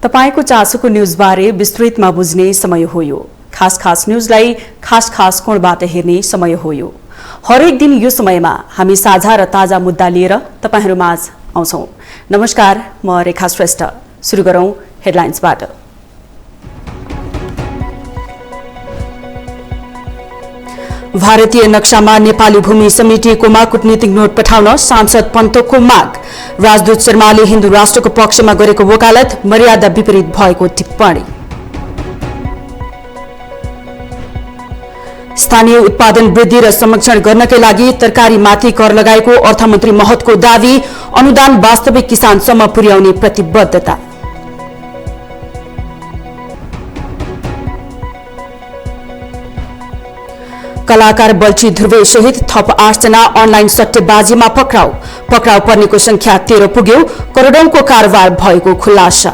तपाईको चासोको न्यूजबारे विस्तृतमा बुझ्ने समय हो यो। खास न्यूजलाई खास कोणबाट हेर्ने समय हो यो। हरेक दिन यो समयमा हामी साझा र ताजा मुद्दा लिएर तपाईहरुमाझ आउँछौं। नमस्कार, म रेखा श्रेष्ठ। सुरु गरौं हेडलाइन्सबाट। भारतीय नक्सामा नेपाली भूमि समेटिएकोमा कूटनीतिक नोट पठाउन सांसद पन्तको माग। राजदूत शर्माले हिन्दू राष्ट्रको पक्षमा गरेको वकालत मर्यादा विपरीत भएको टिप्पणी। स्थानीय उत्पादन वृद्धि र संरक्षण गर्नकै लागि तरकारीमाथि कर लगाएको अर्थमन्त्री महतको दावी। अनुदान वास्तविक किसानसम्म पुर्याउने प्रतिबद्धता। कलाकार बल्छी ध्रुवे सहित थप 8 जना अनलाइन सट्टेबाजीमा पक्राउ पर्नेको संख्या 13 पुग्यो। करोडौंको कारोबार भएको खुलासा।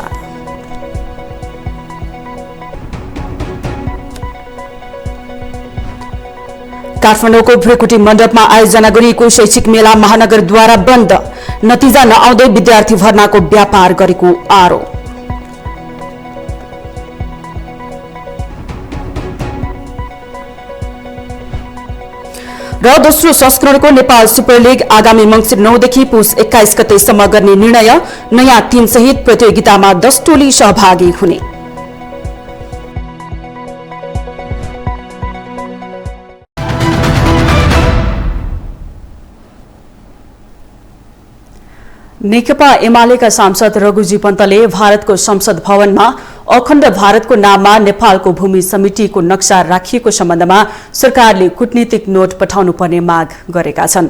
काठमाडौँको भ्रिकुटी मण्डपमा आयोजना गरिएको शैक्षिक मेला महानगरद्वारा बन्द। नतिजा नआउँदै विद्यार्थी भर्नाको व्यापार गरेको आरोप। र दोस्रो संस्करणको नेपाल सुपर लीग आगामी मंसिर 9 देखि पुस 21 गतेसम्म गर्ने निर्णय। नयाँ टिम सहित प्रतियोगितामा 10 टोली सहभागी हुने। नेकपा एमालेका सांसद रघुजी पन्तले भारतको संसद भवनमा अखण्ड भारतको नाममा नेपालको भूमि समितिको नक्सा राखिएको सम्बन्धमा सरकारले कूटनीतिक नोट पठाउनु पर्ने माग गरेका छन्।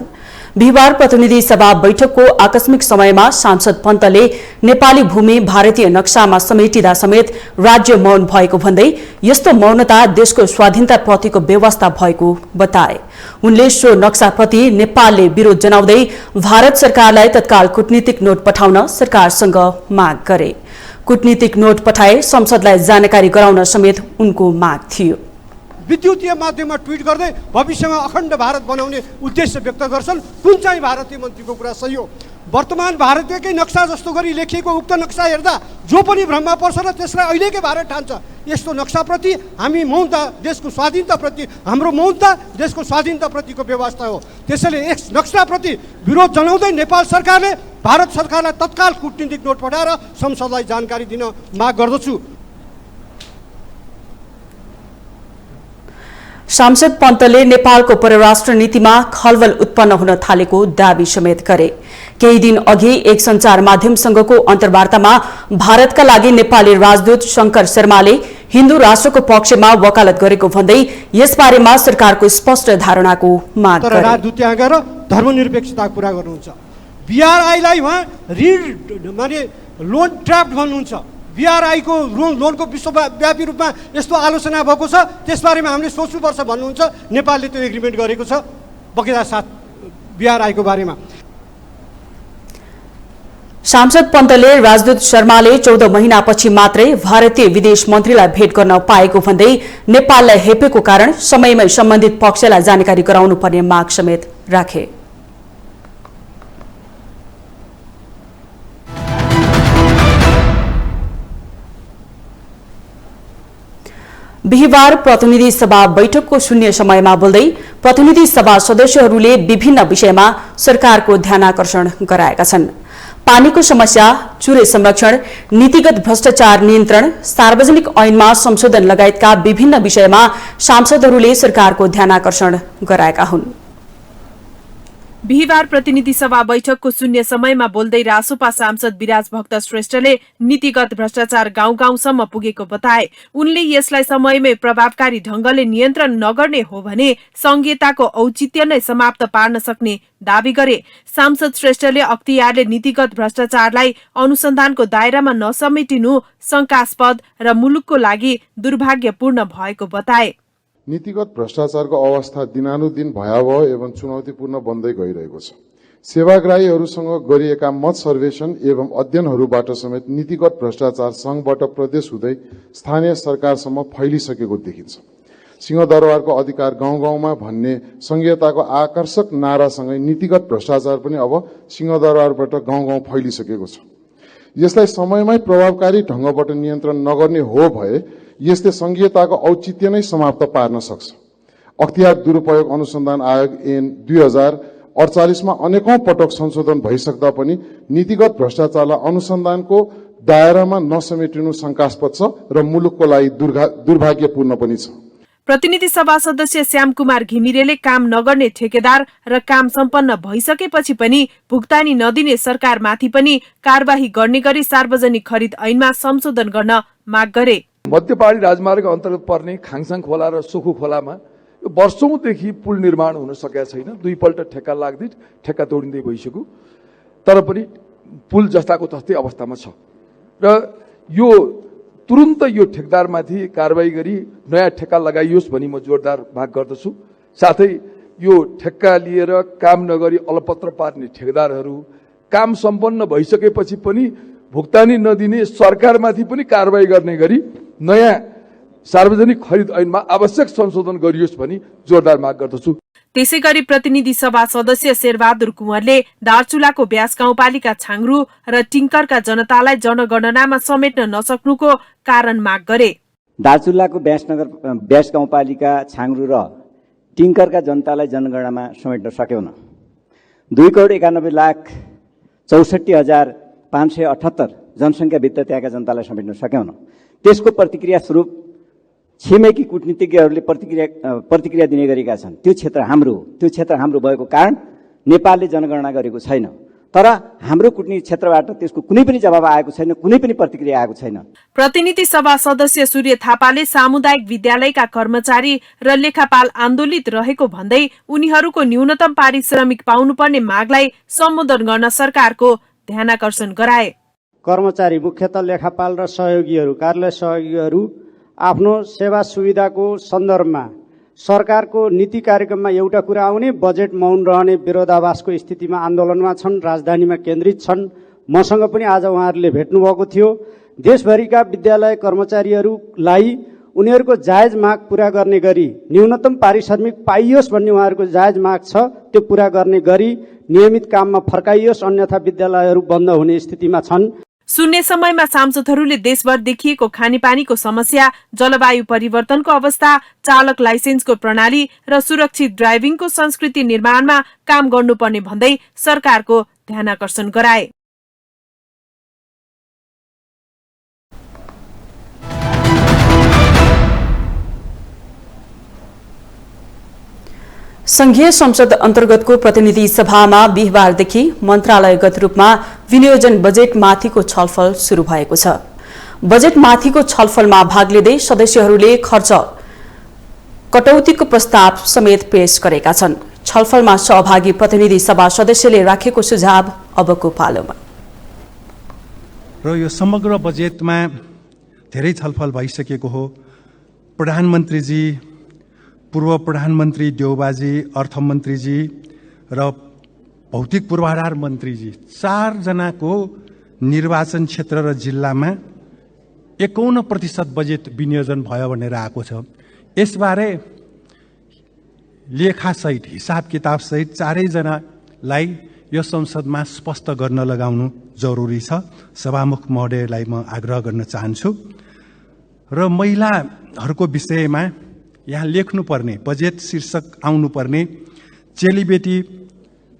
बिहिबार प्रतिनिधि सभा बैठकको आकस्मिक समयमा सांसद पन्तले नेपाली भूमि भारतीय नक्सामा समेटिँदा समेत राज्य मौन भएको भन्दै यस्तो मौनता देशको स्वाधीनताप्रतिको व्यवस्था भएको बताए। उनले सो नक्साप्रति नेपालले विरोध जनाउँदै भारत सरकारलाई तत्काल कूटनीतिक नोट पठाउन सरकारसँग माग गरे। कूटनीतिक नोट पठाए संसदलाई जानकारी गराउन समेत उनको माग थियो। विद्युतीय माध्यममा ट्वीट गर्दै भविष्यमा अखण्ड भारत बनाउने उद्देश्य व्यक्त गर्छन्। कुन चाहिँ भारतीय मन्त्रीको कुरा सही हो? वर्तमान भारतीयकै नक्सा जस्तो गरी लेखिएको उक्त नक्सा हेर्दा जो पनि भ्रममा पर्छ र त्यसलाई अहिलेकै भारत ठान्छ। यस्तो नक्साप्रति हामी मौनता, देशको स्वाधीनताप्रति हाम्रो मौनता देशको स्वाधीनताप्रतिको व्यवस्था हो। त्यसैले यस नक्साप्रति विरोध जनाउँदै नेपाल सरकारले भारत सरकारलाई तत्काल कूटनीतिक नोट पठाएर संसदलाई जानकारी दिन माग गर्दछु। सांसद पन्तले नेपालको परराष्ट्र नीतिमा खलबल उत्पन्न हुन थालेको दावी समेत गरे। केही दिन अघि एक संचार माध्यमसँगको अन्तर्वार्तामा भारतका लागि नेपाली राजदूत शंकर शर्माले हिन्दू राष्ट्रको पक्षमा वकालत गरेको भन्दै यसबारेमा सरकारको स्पष्ट धारणाको माग गरे। तर राजदूत त्यहाँ गएर धर्मनिरपेक्षता कुरा गर्नुहुन्छ। बीआरआईलाई उहाँ लोन ट्र्याप्ड भन्नुहुन्छ। बीआरआई को लोनको विश्वव्यापी रूपमा यस्तो आलोचना भएको छ, त्यसबारेमा हामीले सोच्नुपर्छ भन्नुहुन्छ। नेपालले त्यो एग्रिमेन्ट गरेको छ बगैँचा साथ बीआरआई को बारेमा। सांसद पन्तले राजदूत शर्माले 14 महिनापछि मात्रै भारतीय विदेश मन्त्रीलाई भेट गर्न पाएको भन्दै नेपाललाई हेपेको कारण समयमै सम्बन्धित पक्षलाई जानकारी गराउनु पर्ने माग समेत राखे। बिहिबार प्रतिनिधि सभा बैठकको शून्य समयमा बोल्दै प्रतिनिधि सभा सदस्यहरूले विभिन्न विषयमा सरकारको ध्यानाकर्षण गराएका छन्। पानीको समस्या, चुरे संरक्षण, नीतिगत भ्रष्टाचार नियन्त्रण, सार्वजनिक ऐनमा संशोधन लगायतका विभिन्न विषयमा सांसदहरूले सरकारको ध्यानाकर्षण गराएका हुन्। बिहिबार प्रतिनिधि सभा बैठकको शून्य समयमा बोल्दै रासोपा सांसद विराज भक्त श्रेष्ठले नीतिगत भ्रष्टाचार गाउँ गाउँसम्म पुगेको बताए। उनले यसलाई समयमै प्रभावकारी ढंगले नियन्त्रण नगर्ने हो भने संघीयताको औचित्य नै समाप्त पार्न सक्ने दावी गरे। सांसद श्रेष्ठले अख्तियारले नीतिगत भ्रष्टाचारलाई अनुसन्धानको दायरामा नसमेटिनु शंकास्पद र मुलुकको लागि दुर्भाग्यपूर्ण भएको बताए। नीतिगत भ्रष्टाचारको अवस्था दिनानुदिन भयावह एवं चुनौतीपूर्ण बन्दै गइरहेको छ। सेवाग्राहीहरूसँग गरिएका मत सर्वेक्षण एवं अध्ययनहरूबाट समेत नीतिगत भ्रष्टाचार संघबाट प्रदेश हुँदै स्थानीय सरकारसम्म फैलिसकेको देखिन्छ। सिंहदरबारको अधिकार गाउँ गाउँमा भन्ने संघीयताको आकर्षक नारासँगै नीतिगत भ्रष्टाचार पनि अब सिंहदरबारबाट गाउँ गाउँ फैलिसकेको छ। यसलाई समयमै प्रभावकारी ढंगबाट नियन्त्रण नगर्ने हो भए यसले संघीयताको औचित्य नै समाप्त पार्न सक्छ। अख्तियार दुरुपयोग अनुसन्धान आयोग ऐन 2048 मा अनेकौं पटक संशोधन भइसक्दा पनि नीतिगत भ्रष्टाचारलाई अनुसन्धानको दायरामा नसमेटिनु शंकास्पद छ र मुलुकको लागि दुर्भाग्यपूर्ण पनि छ। प्रतिनिधि सभा सदस्य श्याम कुमार घिमिरेले काम नगर्ने ठेकेदार र काम सम्पन्न भइसकेपछि पनि भुक्तानी नदिने सरकारमाथि पनि कारबाही गर्ने गरी सार्वजनिक खरिद ऐनमा संशोधन गर्न माग गरे। मध्यपहाडी राजमार्ग अन्तर्गत पर्ने खाङसाङ खोला र सोखु खोलामा वर्षौंदेखि पुल निर्माण हुन सकेका छैन। दुईपल्ट ठेक्का लाग्दै ठेक्का तोडिँदै भइसक्यो, तर पनि पुल जस्ताको तस्तै अवस्थामा छ र यो तुरुन्त यो ठेकदारमाथि कारबाही गरी नयाँ ठेक्का लगाइयोस् भनी म जोरदार माग गर्दछु। साथै यो ठेक्का लिएर काम नगरी अलपत्र पार्ने ठेकदारहरू, काम सम्पन्न भइसकेपछि पनि भुक्तानी नदिने सरकारमाथि पनि कारबाही गर्ने गरी नयाँ सार्वजनिक खरिद ऐनमा आवश्यक संशोधन गरियोस् भनी जोरदार माग गर्दछु। त्यसैगरी प्रतिनिधि सभा सदस्य शेरबहादुर कुँवरले दार्चुलाको ब्यास गाउँपालिका छाङ्रू र टिङ्करका जनतालाई जनगणनामा समेट्न नसक्नुको कारण माग गरे। दार्चुलाको ब्यास गाउँपालिका छाङ्रू र टिङ्करका जनतालाई जनगणनामा समेट्न सक्यौन। 2,91,64,578 जनसङ्ख्याभित्र त्यहाँका जनतालाई समेट्न सक्यौन। त्यसको प्रतिक्रिया स्वरूप छिमेकी कूटनीतिज्ञहरूले प्रतिक्रिया दिने गरेका छन्। त्यो क्षेत्र हाम्रो भएको कारण नेपालले जनगणना गरेको छैन। तर हाम्रो कूटनीति क्षेत्रबाट त्यसको कुनै पनि जवाब आएको छैन, कुनै पनि प्रतिक्रिया आएको छैन। प्रतिनिधि सभा सदस्य सूर्य थापाले सामुदायिक विद्यालयका कर्मचारी र लेखापाल आन्दोलित रहेको भन्दै उनीहरूको न्यूनतम पारिश्रमिक पाउनुपर्ने मागलाई सम्बोधन गर्न सरकारको ध्यानाकर्षण गराए। कर्मचारी मुख्यतः लेखापाल र सहयोगीहरू, कार्यालय सहयोगीहरू आफ्नो सेवा सुविधाको सन्दर्भमा सरकारको नीति कार्यक्रममा एउटा कुरा आउने, बजेट मौन रहने विरोधाभासको स्थितिमा आन्दोलनमा छन्, राजधानीमा केन्द्रित छन्। मसँग पनि आज उहाँहरूले भेट्नुभएको थियो। देशभरिका विद्यालय कर्मचारीहरूलाई उनीहरूको जायज माग पूरा गर्ने गरी न्यूनतम पारिश्रमिक पाइयोस् भन्ने उहाँहरूको जायज माग छ। त्यो पूरा गर्ने गरी नियमित काममा फर्काइयोस्, अन्यथा विद्यालयहरू बन्द हुने स्थितिमा छन्। शून्य समयमा सांसदहरूले देशभर देखिएको खानेपानीको समस्या, जलवायु परिवर्तनको अवस्था, चालक लाइसेन्सको प्रणाली र सुरक्षित ड्राइभिङको संस्कृति निर्माणमा काम गर्नुपर्ने भन्दै सरकारको ध्यानाकर्षण गराए। संघीय संसद अन्तर्गतको प्रतिनिधि सभामा बिहिबारदेखि मन्त्रालयगत रूपमा विनियोजन बजेटमाथिको छलफल शुरू भएको छ। बजेटमाथिको छलफलमा भाग लिँदै सदस्यहरूले खर्च कटौतीको प्रस्ताव समेत पेश गरेका छन्। छलफलमा सहभागी प्रतिनिधि सभा सदस्यले राखेको सुझाव अबको पालोमा। र यो समग्र बजेटमा धेरै छलफल भइसकेको हो। प्रधानमन्त्रीजी, पूर्व प्रधानमन्त्री देउबाजी, अर्थमन्त्रीजी र भौतिक पूर्वाधार मन्त्रीजी 4 जनाको निर्वाचन क्षेत्र र जिल्लामा 51% बजेट विनियोजन भयो भनेर आएको छ। यसबारे लेखासहित, हिसाब किताब सहित 4 जनालाई यो संसदमा स्पष्ट गर्न लगाउनु जरुरी छ। सभामुख महोदयलाई म आग्रह गर्न चाहन्छु। र महिलाहरूको विषयमा यहाँ लेख्नुपर्ने, बजेट शीर्षक आउनुपर्ने, चेलीबेटी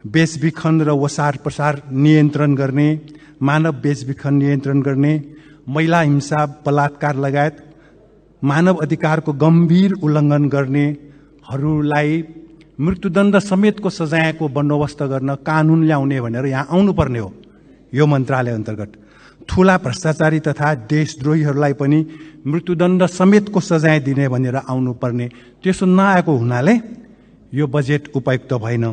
बेचबिखन र ओसार प्रसार नियन्त्रण गर्ने, मानव बेचबिखन नियन्त्रण गर्ने, महिला हिंसा, बलात्कार लगायत मानव अधिकारको गम्भीर उल्लङ्घन गर्नेहरूलाई मृत्युदण्ड समेतको सजायको बन्दोबस्त गर्न कानुन ल्याउने भनेर यहाँ आउनुपर्ने हो। यो मन्त्रालय अन्तर्गत ठूला भ्रष्टाचारी तथा देशद्रोहीहरूलाई पनि मृत्युदण्ड समेतको सजाय दिने भनेर आउनुपर्ने, त्यसो नआएको हुनाले यो बजेट उपयुक्त भएन।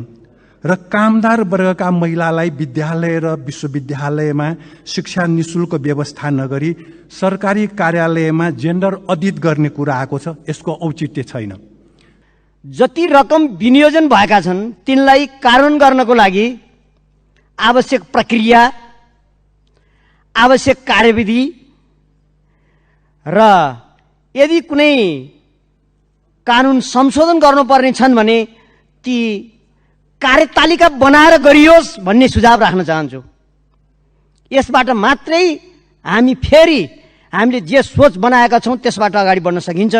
र कामदार वर्गका महिलालाई विद्यालय र विश्वविद्यालयमा शिक्षा निशुल्क व्यवस्था नगरी सरकारी कार्यालयमा जेन्डर अडिट गर्ने कुरा आएको छ। यसको औचित्य छैन। जति रकम विनियोजन भएका छन् तिनलाई कानुन गर्नको लागि आवश्यक प्रक्रिया, आवश्यक कार्यविधि र यदि कुनै कानुन संशोधन गर्नुपर्ने छन् भने ती कार्यतालिका बनाएर गरियोस् भन्ने सुझाव राख्न चाहन्छु। यसबाट मात्रै हामी फेरि हामीले जे सोच बनाएका छौँ त्यसबाट अगाडि बढ्न सकिन्छ।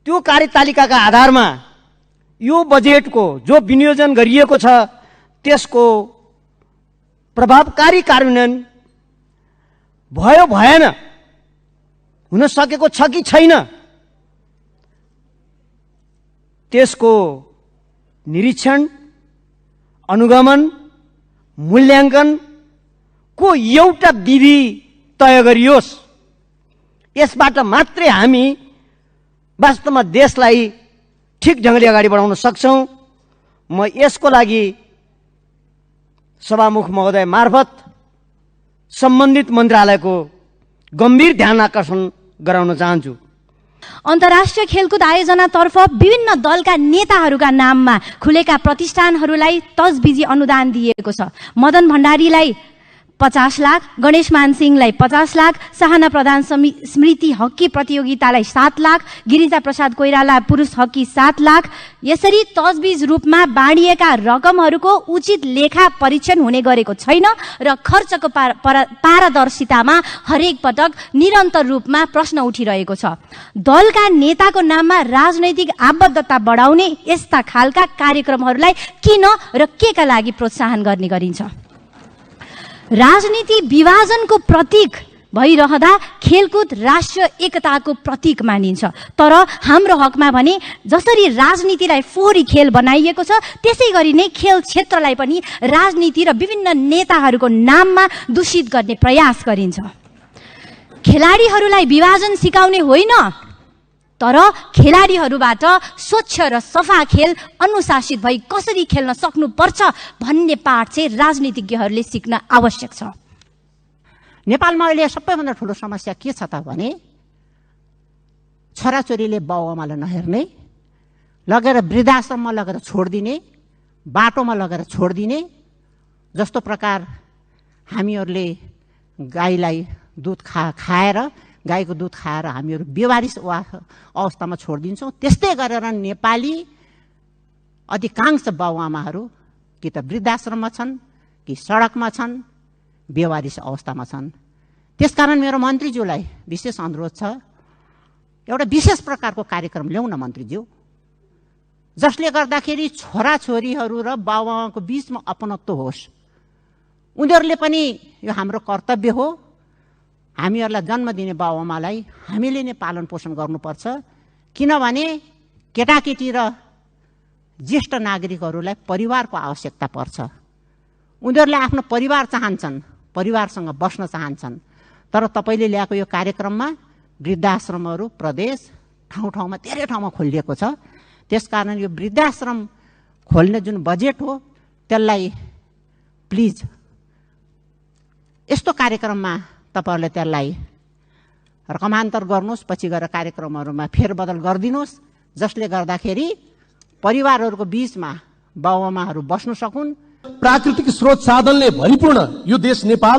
त्यो कार्यतालिकाका आधारमा यो बजेटको जो विनियोजन गरिएको छ त्यसको प्रभावकारी कार्यान्वयन भयो भएन, हुन सकेको छ कि छैन, त्यसको निरीक्षण, अनुगमन, मूल्याङ्कनको एउटा विधि तय गरियोस्। यसबाट मात्रै हामी वास्तवमा देशलाई ठिक ढङ्गले अगाडि बढाउन सक्छौँ। म यसको लागि सभामुख महोदय मार्फत सम्बन्धित मन्त्रालयको गम्भीर ध्यान आकर्षण गराउन चाहन्छु। अन्तर्राष्ट्रिय खेलकुद आयोजनातर्फ विभिन्न दलका नेताहरूका नाममा खुलेका प्रतिष्ठानहरूलाई तजबिजी अनुदान दिएको छ। मदन भण्डारीलाई 50 लाख, गणेश मानसिंहलाई 50 लाख, साहना प्रधान स्मृति हकी प्रतियोगितालाई 7 लाख, गिरिजा प्रसाद कोइराला पुरुष हकी 7 लाख। यसरी तजबिज रूपमा बाँडिएका रकमहरूको उचित लेखा परीक्षण हुने गरेको छैन र खर्चको पारदर्शितामा हरेक पटक निरन्तर रूपमा प्रश्न उठिरहेको छ। दलका नेताको नाममा राजनैतिक आबद्धता बढाउने यस्ता खालका कार्यक्रमहरूलाई किन र केका लागि प्रोत्साहन गर्ने गरिन्छ? राजनीति विभाजनको प्रतीक भइरहँदा खेलकुद राष्ट्रिय एकताको प्रतीक मानिन्छ। तर हाम्रो हकमा भने जसरी राजनीतिलाई फोहोरी खेल बनाइएको छ त्यसै गरी नै खेल क्षेत्रलाई पनि राजनीति र विभिन्न नेताहरूको नाममा दूषित गर्ने प्रयास गरिन्छ। खेलाडीहरूलाई विभाजन सिकाउने होइन, तर खेलाडीहरूबाट स्वच्छ र सफा खेल अनुशासित भई कसरी खेल्न सक्नुपर्छ भन्ने पाठ चाहिँ राजनीतिज्ञहरूले सिक्न आवश्यक छ। नेपालमा अहिले सबैभन्दा ठुलो समस्या के छ त भने छोराछोरीले बाउआमालाई नहेर्ने, लगेर वृद्धाश्रममा लगेर छोडिदिने, बाटोमा लगेर छोडिदिने। जस्तो प्रकार हामीहरूले गाईलाई दुध खाएर गाईको दुध खाएर हामीहरू बेवारिस अवस्थामा छोडिदिन्छौँ। त्यस्तै गरेर नेपाली अधिकांश बाउआमाहरू कि त वृद्धाश्रममा छन् कि सडकमा छन्, बेवारिस अवस्थामा छन्। त्यसकारण मेरो मन्त्रीज्यूलाई विशेष अनुरोध छ, एउटा विशेष प्रकारको कार्यक्रम ल्याउँ न मन्त्रीज्यू, जसले गर्दाखेरि छोराछोरीहरू र बाउआमाको बीचमा अपनत्व होस्। उनीहरूले पनि यो हाम्रो कर्तव्य हो, हामीहरूलाई जन्म दिने बाउआमालाई हामीले नै पालन पोषण गर्नुपर्छ। किनभने केटाकेटी र ज्येष्ठ नागरिकहरूलाई परिवारको आवश्यकता पर्छ। उनीहरूले आफ्नो परिवार चाहन्छन्, परिवारसँग बस्न चाहन्छन्। तर तपाईँले ल्याएको यो कार्यक्रममा वृद्धाश्रमहरू प्रदेश ठाउँ ठाउँमा धेरै ठाउँमा खोलिएको छ। त्यसकारण यो वृद्धाश्रम खोल्ने जुन बजेट हो त्यसलाई प्लिज यस्तो कार्यक्रममा तपाईहरुले त्यसलाई रकमान्तर गर्नुहोस्, पछि गएर कार्यक्रमहरुमा फेरबदल गरिदिनुहोस्, जसले गर्दाखेरि परिवारहरुको बीचमा बाउआमाहरु बस्न सकुन्। प्राकृतिक स्रोत साधनले भरिपूर्ण यो देश नेपाल,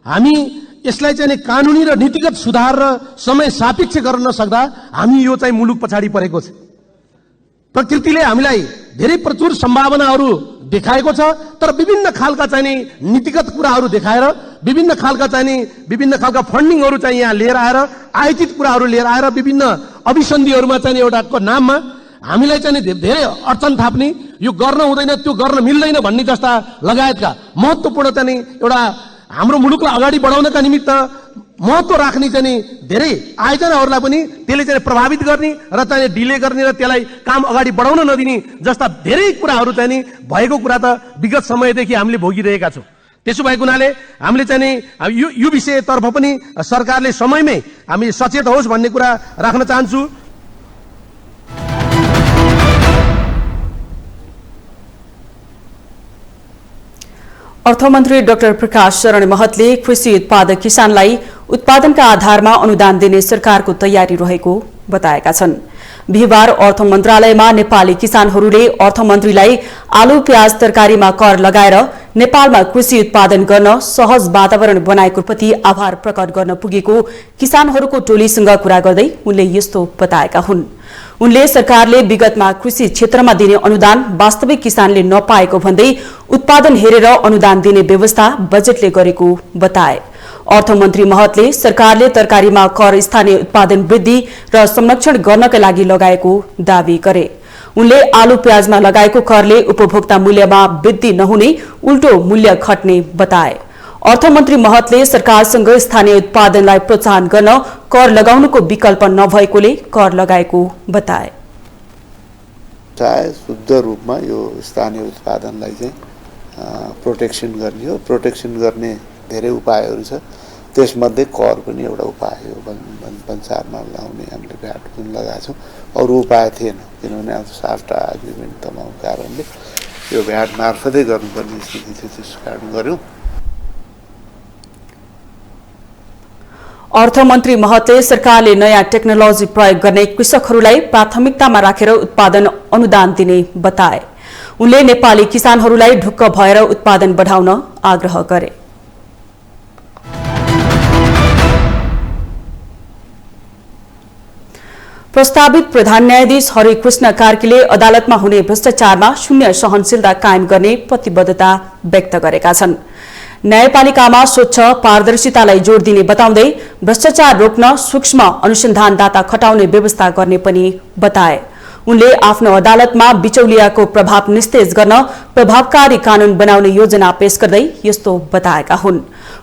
हामी यसलाई चाहिँ कानुनी र नीतिगत सुधार र समय सापेक्ष गर्न नसक्दा हामी यो चाहिँ मुलुक पछाडी परेको छ। प्रकृतिले हामीलाई धेरै प्रचुर सम्भावनाहरू देखाएको छ, तर विभिन्न खालका चाहिँ नीतिगत कुराहरू देखाएर विभिन्न खालका फन्डिङहरू चाहिँ यहाँ लिएर आएर आयोजित कुराहरू लिएर आएर विभिन्न अभिसन्धिहरूमा चाहिँ एउटाको नाममा हामीलाई चाहिँ धेरै अडचन थाप्ने, यो गर्न हुँदैन, त्यो गर्न मिल्दैन भन्ने जस्ता लगायतका महत्त्वपूर्ण चाहिँ एउटा हाम्रो मुलुकलाई अगाडि बढाउनका निमित्त महत्त्व राख्ने चाहिँ धेरै आयोजनाहरूलाई पनि त्यसले चाहिँ प्रभावित गर्ने र चाहिँ डिले गर्ने र त्यसलाई काम अगाडि बढाउन नदिने जस्ता धेरै कुराहरू चाहिँ भएको कुरा त विगत समयदेखि हामीले भोगिरहेका छौँ। त्यसो भएको हुनाले हामीले चाहिँ यो विषयतर्फ पनि सरकारले समयमै हामी सचेत होस् भन्ने कुरा राख्न चाहन्छु। अर्थमन्त्री डाक्टर प्रकाश शरण महतले कृषि उत्पादक किसानलाई उत्पादनका आधारमा अनुदान दिने सरकारको तयारी रहेको बताएका छन्। बिहिबार अर्थ मन्त्रालयमा नेपाली किसानहरूले अर्थमन्त्रीलाई आलु प्याज तरकारीमा कर लगाएर नेपालमा कृषि उत्पादन गर्न सहज वातावरण बनाएको प्रति आभार प्रकट गर्न पुगेको किसानहरूको टोलीसँग कुरा गर्दै उनले यस्तो बताएका हुन्। उनले सरकारले विगतमा कृषि क्षेत्रमा दिने अनुदान वास्तविक किसानले नपाएको भन्दै उत्पादन हेरेर अनुदान दिने व्यवस्था बजेटले गरेको बताए। अर्थमन्त्री महतले सरकारले तरकारीमा कर स्थानीय उत्पादन वृद्धि र संरक्षण गर्नका लागि लगाएको दावी गरे। उनले आलु प्याजमा लगाएको करले उपभोक्ता मूल्यमा वृद्धि नहुने उल्टो मूल्य घट्ने बताए। अर्थमन्त्री महतले सरकारसँग स्थानीय उत्पादनलाई प्रोत्साहन गर्न कर लगाउनुको विकल्प नभएकोले कर लगाएको बताए। चाहे शुद्ध रूपमा यो स्थानीय उत्पादनलाई चाहिँ प्रोटेक्सन गर्ने हो। प्रोटेक्सन गर्ने धेरै उपायहरू छ, त्यसमध्ये कर पनि एउटा उपाय हो। भन्सारमा लगाउने हामीले भ्याट पनि लगाएको छौँ, अरू उपाय थिएन किनभने अब साफ्टा एग्रिमेन्ट तमाम कारणले यो भ्याट मार्फतै गर्नुपर्ने स्थिति थियो, त्यस कारण गऱ्यौँ। अर्थमन्त्री महतले सरकारले नयाँ टेक्नोलोजी प्रयोग गर्ने कृषकहरूलाई प्राथमिकतामा राखेर उत्पादन अनुदान दिने बताए। उनले नेपाली किसानहरूलाई ढुक्क भएर उत्पादन बढाउन आग्रह गरे। प्रस्तावित प्रधान न्यायाधीश हरिकृष्ण कार्कीले अदालतमा हुने भ्रष्टाचारमा शून्य सहनशीलता कायम गर्ने प्रतिबद्धता व्यक्त गरेका छन्। न्यायपालिकामा स्वच्छ पारदर्शितालाई जोड दिने बताउँदै भ्रष्टाचार रोक्न सूक्ष्म अनुसन्धानदाता खटाउने व्यवस्था गर्ने पनि बताए। उनले आफ्नो अदालतमा बिचौलियाको प्रभाव निस्तेज गर्न प्रभावकारी कानून बनाउने योजना पेश गर्दै यस्तो बताएका हुन्।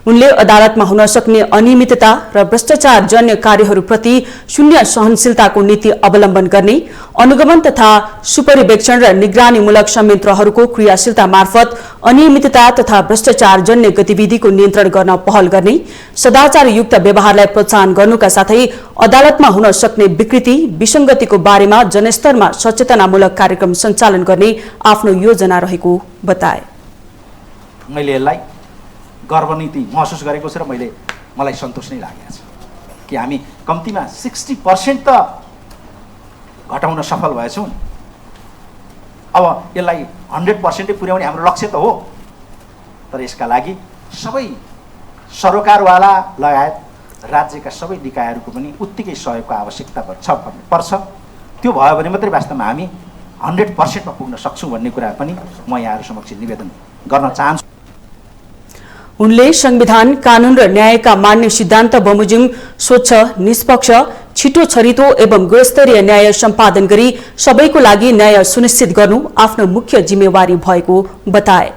उनले अदालतमा हुन सक्ने अनियमितता र भ्रष्टाचार जन्य कार्यहरूप्रति शून्य सहनशीलताको नीति अवलम्बन गर्ने, अनुगमन तथा सुपरिवेक्षण र निगरानीमूलक संयन्त्रहरूको क्रियाशीलता मार्फत अनियमितता तथा भ्रष्टाचार जन्य गतिविधिको नियन्त्रण गर्न पहल गर्ने, सदाचारयुक्त व्यवहारलाई प्रोत्साहन गर्नुका साथै अदालतमा हुन सक्ने विकृति विसंगतिको बारेमा जनस्तरमा सचेतनामूलक कार्यक्रम सञ्चालन गर्ने आफ्नो योजना रहेको बताए। मैले यसलाई गर्वनीति महसुस गरेको छु र मलाई सन्तोष नै लागेको छ कि हामी कम्तीमा 60% त घटाउन सफल भएछौँ। अब यसलाई 100% पुर्याउने हाम्रो लक्ष्य त हो, तर यसका लागि सबै सरोकारवाला लगायत राज्यका सबै निकायहरूको पनि उत्तिकै सहयोगको आवश्यकता पर्छ। त्यो भयो भने मात्रै वास्तवमा हामी 100% मा पुग्न सक्छौँ भन्ने कुरा पनि म यहाँहरू समक्ष निवेदन गर्न चाहन्छु। उनले संविधान, कानून र न्यायका मान्य सिद्धान्त बमोजिम स्वच्छ, निष्पक्ष, छिटो छरितो एवं गुणस्तरीय न्याय सम्पादन गरी सबैको लागि न्याय सुनिश्चित गर्नु आफ्नो मुख्य जिम्मेवारी भएको बताए।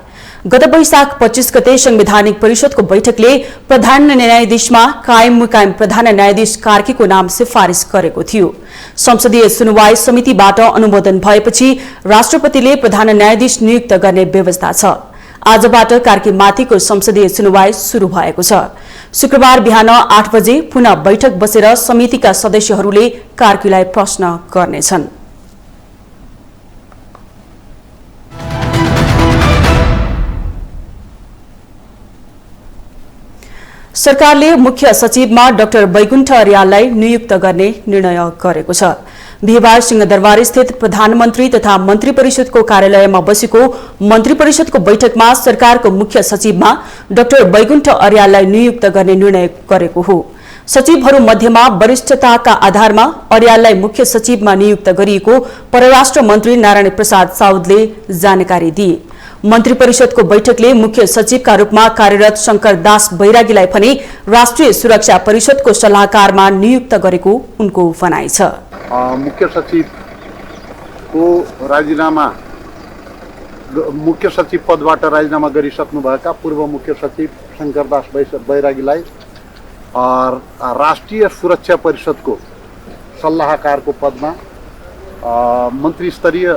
गत वैशाख 25 गते संवैधानिक परिषदको बैठकले प्रधान न्यायाधीशमा कायम मुकायम प्रधान न्यायाधीश कार्कीको नाम सिफारिस गरेको थियो। संसदीय सुनवाई समितिबाट अनुमोदन भएपछि राष्ट्रपतिले प्रधान न्यायाधीश नियुक्त गर्ने व्यवस्था छ। आजबाट कार्की माथिको संसदीय सुनवाई शुरू भएको छ। शुक्रबार बिहान 8 बजे पुनः बैठक बसेर समितिका सदस्यहरूले कार्कीलाई प्रश्न गर्नेछन्। सरकारले मुख्य सचिवमा डाक्टर बैकुण्ठ अर्याललाई नियुक्त गर्ने निर्णय गरेको छ। बिहिबार सिंहदरबार स्थित प्रधानमन्त्री तथा मन्त्री परिषदको कार्यालयमा बसेको मन्त्री परिषदको बैठकमा सरकारको मुख्य सचिवमा डाक्टर बैकुण्ठ अर्याललाई नियुक्त गर्ने निर्णय गरेको हो। सचिवहरू मध्येमा वरिष्ठताका आधारमा अर्याललाई मुख्य सचिवमा नियुक्त गरिएको परराष्ट्र मन्त्री नारायण प्रसाद साउदले जानकारी दिए। मन्त्री परिषदको बैठकले मुख्य सचिवका रूपमा कार्यरत शंकर दास बैरागीलाई पनि राष्ट्रिय सुरक्षा परिषदको सल्लाहकारमा नियुक्त गरेको उनको भनाइ छ। मुख्य सचिवको राजीनामा मुख्य सचिव पदबाट राजीनामा गरिसक्नुभएका पूर्व मुख्य सचिव शंकरदास बैरागीलाई राष्ट्रिय सुरक्षा परिषदको सल्लाहकारको पदमा मन्त्री स्तरीय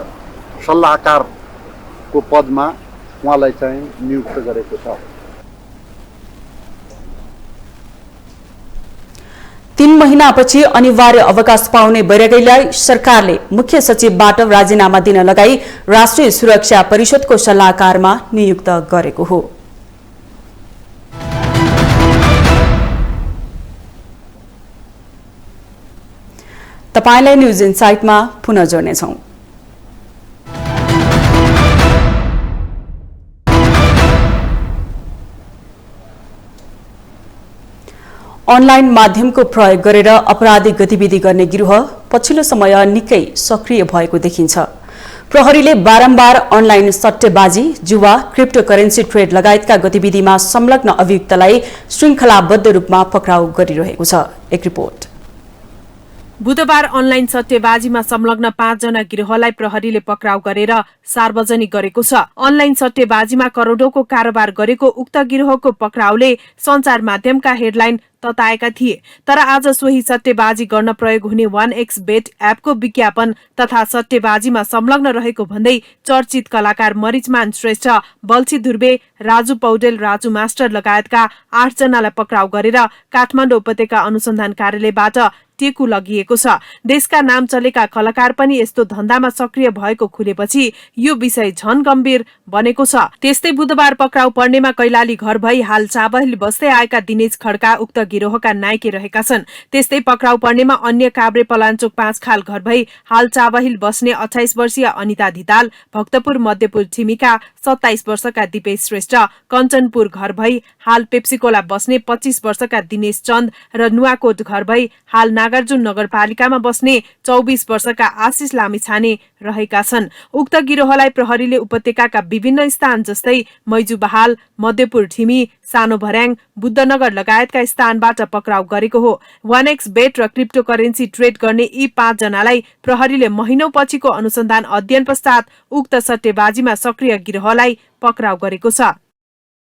सल्लाहकारको पदमा उहाँलाई चाहिँ नियुक्त गरेको छ। 3 महिनापछि अनिवार्य अवकाश पाउने बैरागीलाई सरकारले मुख्य सचिवबाट राजीनामा दिन लगाई राष्ट्रिय सुरक्षा परिषदको सल्लाहकारमा नियुक्त गरेको हो। तपाईलाई न्यूज इनसाइटमा पुनः जोड्नेछौं। अनलाइन माध्यमको प्रयोग गरेर अपराधिक गतिविधि गर्ने गिरोह पछिल्लो समय निकै सक्रिय भएको देखिन्छ। प्रहरीले बारम्बार अनलाइन सट्टेबाजी, जुवा, क्रिप्टोकरेन्सी ट्रेड लगायतका गतिविधिमा संलग्न अभियुक्तलाई श्रृङ्खलाबद्ध रूपमा पक्राउ गरिरहेको छ। एक रिपोर्ट। बुधबार अनलाइन सट्टेबाजीमा संलग्न 5 जना गिरोहलाई प्रहरीले पक्राउ गरेर सार्वजनिक गरेको छ। अनलाइन सट्टेबाजीमा करोडौंको कारोबार गरेको उक्त गिरोहको पक्राउले सञ्चार माध्यमका हेडलाइन तताएका थिए। तर आज सोही सट्टेबाजी गर्न प्रयोग हुने 1xbet एपको विज्ञापन तथा सट्टेबाजीमा संलग्न रहेको भन्दै चर्चित कलाकार मरिचमान श्रेष्ठ, बल्छी धुर्वे, राजु पौडेल, राजु मास्टर लगायतका 8 जनालाई पक्राउ गरेर काठमाडौँ उपत्यका अनुसन्धान कार्यालयबाट टेकु लगिएको छ। देशका नाम चलेका कलाकार पनि यस्तो धन्दामा सक्रिय भएको खुलेपछि यो विषय झन गम्भीर बनेको छ। त्यस्तै बुधबार पक्राउ पर्नेमा कैलाली घर भई हाल चाबहिल बस्दै आएका दिनेश खड्का उक्त गिरोहका नायके रहेका छन्। त्यस्तै पक्राउ पर्नेमा अन्य काभ्रे पलाञ्चोक 5 खाल घर भई हाल चाबहिल बस्ने 28 वर्षीय अनिता धिताल, भक्तपुर मध्यपुर छिमीका 27 वर्षका दिपेश श्रेष्ठ, कञ्चनपुर घर भई हाल पेप्सिकोला बस्ने 25 वर्षका दिनेश चन्द र नुवाकोट घर भई हाल नागार्जुन नगरपालिकामा बस्ने 24 वर्षका आशिष लामिछाने रहेका छन्। उक्त गिरोहलाई प्रहरीले उपत्यकाका विभिन्न स्थान जस्तै मैजुबहाल, मध्यपुर ठिमी, सानो भर्याङ, बुद्धनगर लगायतका स्थानबाट पक्राउ गरेको हो। 1xbet र क्रिप्टोकरेन्सी ट्रेड गर्ने यी 5 जनालाई प्रहरीले महिनौं पछिको अनुसन्धान अध्ययन पश्चात उक्त सट्टेबाजीमा सक्रिय गिरोहलाई पक्राउ गरेको छ।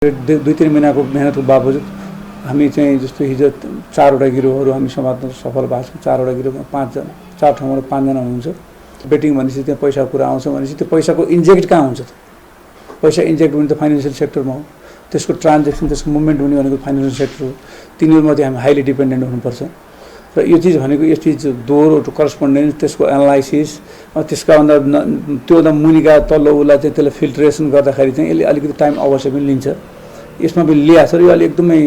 2-3 महिनाको मेहनतको बावजुद हामी चाहिँ जस्तो हिजो 4वटा गिरोहहरू हामी समात्न सफल भएको छौँ। 4वटा गिरोहमा 5 जना, 4 ठाउँबाट 5 जना हुनुहुन्छ। बेटिङ भनेपछि त्यहाँ पैसाको कुरा आउँछ भनेपछि त्यो पैसाको इन्जेक्ट कहाँ हुन्छ त? पैसा इन्जेक्ट हुने त फाइनेन्सियल सेक्टरमा हो। त्यसको ट्रान्जेक्सन, त्यसको मुभमेन्ट हुने भनेको फाइनेन्सियल सेक्टर हो। तिनीहरूमध्ये हामी हाइली डिपेन्डेन्ट हुनुपर्छ। र यो चिज भनेको यो चिज दोहोरो करस्पोन्डेन्स, त्यसको एनालाइसिस, त्यसका भन्दा त्योभन्दा मुनिका तल्लो उसलाई चाहिँ त्यसलाई फिल्ट्रेसन गर्दाखेरि चाहिँ यसले अलिकति टाइम अवश्य पनि लिन्छ। यसमा पनि लिएको छ र यो अलि एकदमै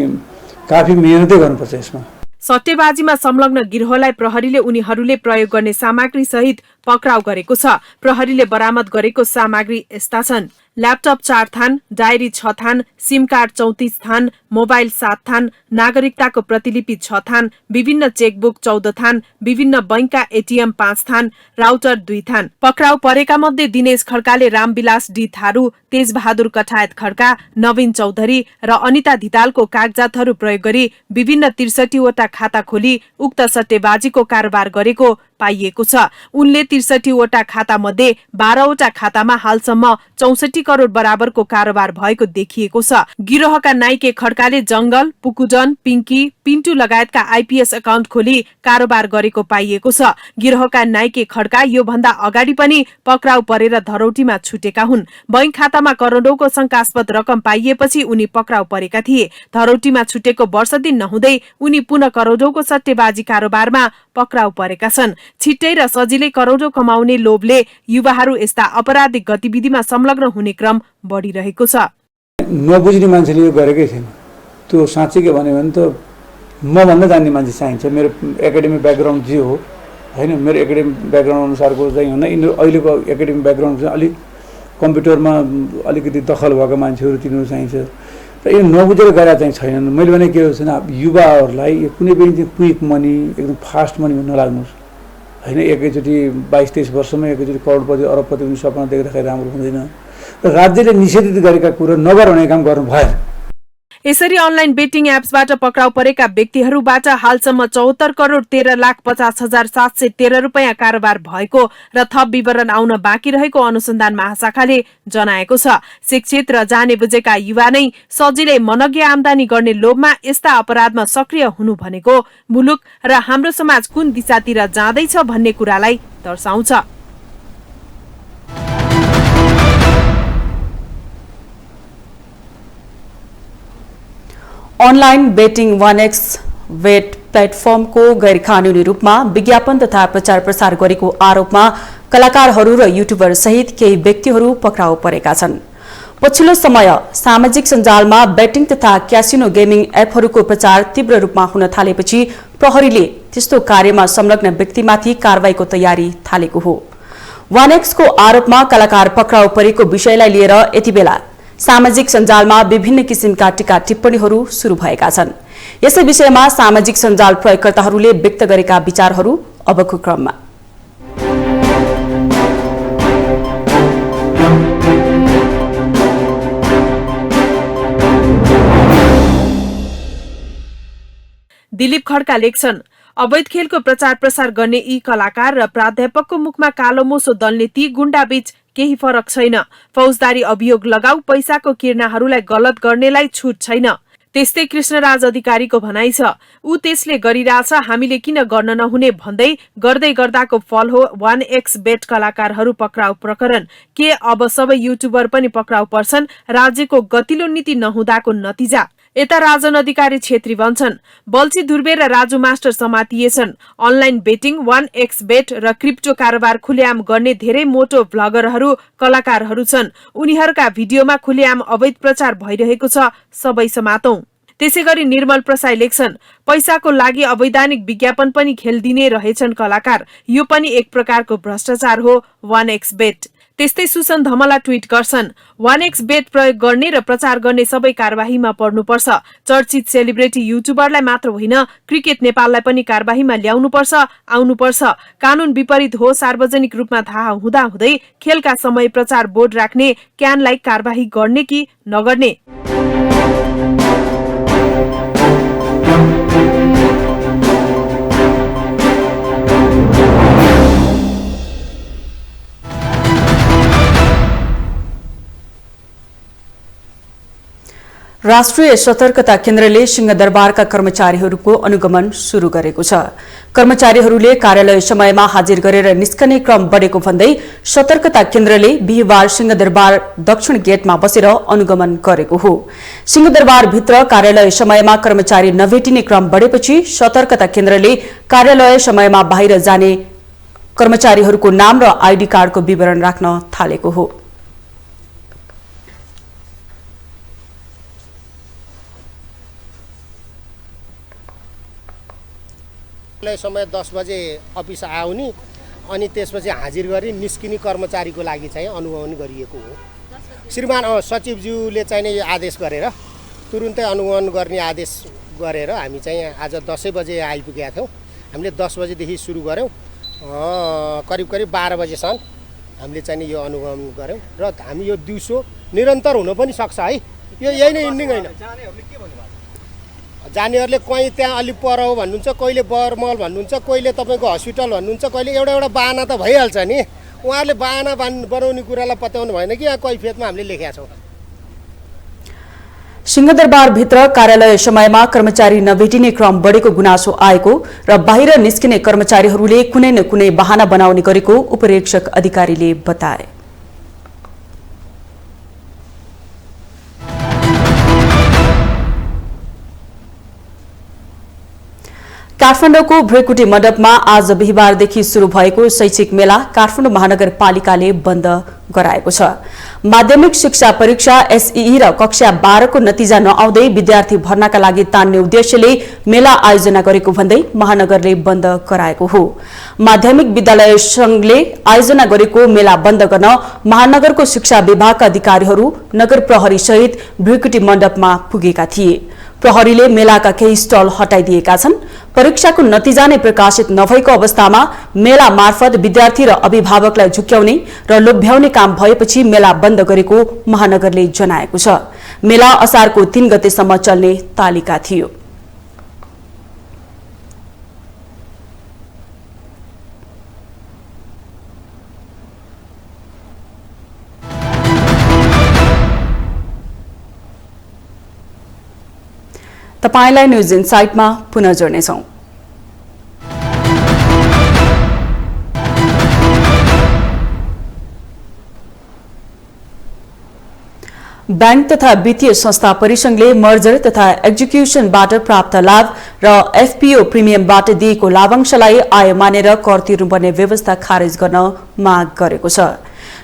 काफी मेहनतै गर्नुपर्छ यसमा। सट्टेबाजीमा संलग्न गिरोहलाई प्रहरीले उनीहरूले प्रयोग गर्ने सामग्री सहित पक्राउ गरेको छ। प्रहरीले बरामद गरेको सामग्री यस्ता छन्: ल्यापटप 4 थान, डायरी 6 थान, सिम कार्ड 34 थान, मोबाइल 7 थान, नागरिकताको प्रतिलिपि 6 थान, विभिन्न चेकबुक 14 थान, विभिन्न बैंकका एटीएम 5 थान, राउटर 2 थान। पक्राउ परेका मध्ये दिनेश खड्काले रामविलास डी थारू, तेजबहादुर कठायत खड्का, नवीन चौधरी र अनिता धितालको कागजातहरू प्रयोग गरी विभिन्न 63 वटा खाता खोली उक्त सट्टेबाजीको कारोबार गरेको पाइएको छ। उनले 63 वटा खाता मध्ये 12 वटा खातामा हालसम्म 64 करोड बराबरको कारोबार भएको देखिएको छ। गिरोहका नाइके खड्काले जंगल, पुकुजन, पिंकी, पिन्टु लगायतका आइपीएस अकाउन्ट खोली कारोबार गरेको पाइएको छ। गिरोहका नाइके खड्का यो भन्दा अगाडि पनि पक्राउ परेर धरौटीमा छुटेका हुन्। बैंक खातामा करोडौंको शंकास्पद रकम पाइएपछि उनी पक्राउ परेका थिए। धरौटीमा छुटेको वर्ष दिन नहुँदै उनी पुनः करोडौंको सट्टेबाजी कारोबारमा पक्राउ परेका छन्। छिट्टै र सजिलै करोडौं कमाउने लोभले युवाहरू यस्ता आपराधिक गतिविधिमा संलग्न हुने क्रम बढिरहेको छ। नबुझ्ने मान्छेले यो गरेकै छैन। त्यो साँच्चै भन्यो भने त म भन्दा जान्ने मान्छे चाहिन्छ। मेरो एकाडेमिक ब्याकग्राउन्ड जे हो हैन, मेरो एकाडेमिक ब्याकग्राउन्ड अनुसारको चाहिँ होइन। यिनीहरू अहिलेको एकाडेमिक ब्याकग्राउन्ड चाहिँ अलिक कम्प्युटरमा अलिकति दखल भएको मान्छेहरू तिनीहरू चाहिन्छ र यो नबुझेर गरेर चाहिँ छैनन्। मैले भने के हो छैन, युवाहरूलाई यो कुनै पनि चाहिँ क्विक मनी, एकदम फास्ट मनी नलाग्नुहोस् हैन। एकैचोटि 22-23 वर्षमै एकैचोटि करोडपति अरबपति हुने सपना देख्दाखेरि राम्रो हुँदैन। र राज्यले निषेधित गरेका कुरा नगर भन्ने काम गर्नु भएन। यसरी अनलाइन बेटिङ एप्सबाट पक्राउ परेका व्यक्तिहरूबाट हालसम्म 74 करोड 13,50,713 रुपैयाँ कारोबार भएको र थप विवरण आउन बाँकी रहेको अनुसन्धान महाशाखाले जनाएको छ। शिक्षित र जाने बुझेका युवा नै सजिलै मनग्य आमदानी गर्ने लोभमा यस्ता अपराधमा सक्रिय हुनु भनेको मुलुक र हाम्रो समाज कुन दिशातिर जाँदैछ भन्ने कुरालाई दर्शाउँछ। अनलाइन बेटिङ 1xbet प्लेटफर्मको गैर कानूनी रूपमा विज्ञापन तथा प्रचार प्रसार गरेको आरोपमा कलाकारहरू र युट्युबर सहित केही व्यक्तिहरू पक्राउ परेका छन्। पछिल्लो समय सामाजिक सञ्जालमा बेटिङ तथा क्यासिनो गेमिङ एपहरूको प्रचार तीव्र रूपमा हुन थालेपछि प्रहरीले त्यस्तो कार्यमा संलग्न व्यक्तिमाथि कारबाहीको तयारी थालेको हो। 1x को आरोपमा कलाकार पक्राउ परेको विषयलाई लिएर यतिबेला सामाजिक सञ्जालमा विभिन्न किसिमका टीका टिप्पणीहरू शुरू भएका छन्। यसै विषयमा सामाजिक सञ्जाल प्रयोगकर्ताहरूले व्यक्त गरेका विचारहरू अबको क्रममा दिलीप खड्का लेख्छन्, अवैध खेलको प्रचार प्रसार गर्ने यी कलाकार र प्राध्यापकको मुखमा कालो मोसो दल्ने ती गुण्डाबीच केही फरक छैन। फौजदारी अभियोग लगाऊ, पैसाको किर्नाहरूलाई गलत गर्नेलाई छुट छैन। त्यस्तै कृष्णराज अधिकारीको भनाइ छ, ऊ त्यसले गरिरहेछ, हामीले किन गर्न नहुने भन्दै गर्दै गर्दाको फल हो 1x बेट कलाकारहरू पक्राउ प्रकरण। के अब सबै युट्युबर पनि पक्राउ पर्छन्? राज्यको गतिलो नीति नहुँदाको नतिजा। यता राजन अधिकारी छेत्री भन्छन्, बल्छी दुर्बे र राजु मास्टर समातिएछन्। अनलाइन बेटिङ, 1x बेट र क्रिप्टो कारोबार खुलेआम गर्ने धेरै मोटो भ्लगरहरू कलाकारहरू छन्। उनीहरूका भिडियोमा खुलेआम अवैध प्रचार भइरहेको छ, सबै समातौं। त्यसैगरी निर्मल प्रसाई लेख्छन्, पैसाको लागि अवैधानिक विज्ञापन पनि खेलिदिने रहेछन् कलाकार। यो पनि एक प्रकारको भ्रष्टाचार हो 1x बेट। त्यस्तै सुसन धमला ट्वीट गर्छन्, 1x बेट प्रयोग गर्ने र प्रचार गर्ने सबै कार्यवाहीमा पर्नुपर्छ। चर्चित सेलिब्रेटी युट्युबरलाई मात्र होइन, क्रिकेट नेपाललाई पनि कार्यवाहीमा ल्याउनुपर्छ, आउनुपर्छ। कानून विपरीत हो, सार्वजनिक रूपमा थाहा हुँदाहुँदै खेलका समय प्रचार बोर्ड राख्ने, क्यानलाई कार्यवाही गर्ने कि नगर्ने। राष्ट्रिय सतर्कता केन्द्रले सिंहदरबारका कर्मचारीहरूको अनुगमन शुरू गरेको छ। कर्मचारीहरूले कार्यालय समयमा हाजिर गरेर निस्कने क्रम बढेको भन्दै सतर्कता केन्द्रले बिहीबार सिंहदरबार दक्षिण गेटमा बसेर अनुगमन गरेको हो। सिंहदरबार भित्र कार्यालय समयमा कर्मचारी नभेटिने क्रम बढेपछि सतर्कता केन्द्रले कार्यालय समयमा बाहिर जाने कर्मचारीहरूको नाम र आइडी कार्डको विवरण राख्न थालेको हो। समय 10 बजे अफिस आउने अनि त्यसपछि हाजिर गरी निस्किने कर्मचारीको लागि चाहिँ अनुगमन गरिएको हो। श्रीमान सचिवज्यूले चाहिँ यो आदेश गरेर तुरुन्तै अनुगमन गर्ने आदेश गरेर हामी चाहिँ आज 10 बजे आइपुगेका थियौँ। हामीले 10 बजेदेखि सुरु गऱ्यौँ, करिब 12 बजेसम्म हामीले चाहिँ यो अनुगमन गऱ्यौँ र हामी यो दिउँसो निरन्तर हुन पनि सक्छ है। यो यही नै इन्डिङ होइन। जानेहरूले कहीँ त्यहाँ अलिक पर हो भन्नुहुन्छ, कहिले बरमल भन्नुहुन्छ, कहिले तपाईँको हस्पिटल भन्नुहुन्छ, कहिले एउटा बाहना त भइहाल्छ नि। उहाँहरूले बाहना बनाउने कुरालाई पत्याउनु भएन कि यहाँ कैफियतमा हामीले लेखेका छौँ। सिंहदरबारभित्र कार्यालय समयमा कर्मचारी नभेटिने क्रम बढेको गुनासो आएको र बाहिर निस्किने कर्मचारीहरूले कुनै न कुनै बहाना बनाउने गरेको उपरीक्षक अधिकारीले बताए। काठमाडौँको भ्रेकुटी मण्डपमा आज बिहीबारदेखि शुरू भएको शैक्षिक मेला काठमाडौँ महानगरपालिकाले बन्द गराएको छ। माध्यमिक शिक्षा परीक्षा एसईई र कक्षा 12 को नतिजा नआउँदै विद्यार्थी भर्नाका लागि तान्ने उद्देश्यले मेला आयोजना गरेको भन्दै महानगरले बन्द गराएको हो। माध्यमिक विद्यालय संघले आयोजना गरेको मेला बन्द गर्न महानगरको शिक्षा विभागका अधिकारीहरू नगर प्रहरी सहित भ्रेकुटी मण्डपमा पुगेका थिए। प्रहरीले मेलाका केही स्टल हटाइदिएका छन्। परीक्षाको नतिजा नै प्रकाशित नभएको अवस्थामा मेला मार्फत विद्यार्थी र अभिभावकलाई झुक्क्याउने र लोभ्याउने काम भएपछि मेला बन्द गरेको महानगरले जनाएको छ। मेला असारको 3 गतेसम्म चल्ने तालिका थियो। तपाईलाई न्यूज इनसाइटमा पुनः जोड्नेछौं। बैंक तथा वित्तीय संस्था परिसंघले मर्जर तथा एक्जिक्युसनबाट प्राप्त लाभ र एफपीओ प्रिमियमबाट दिएको लाभांशलाई आय मानेर कर तिर्नुपर्ने व्यवस्था खारेज गर्न माग गरेको छ।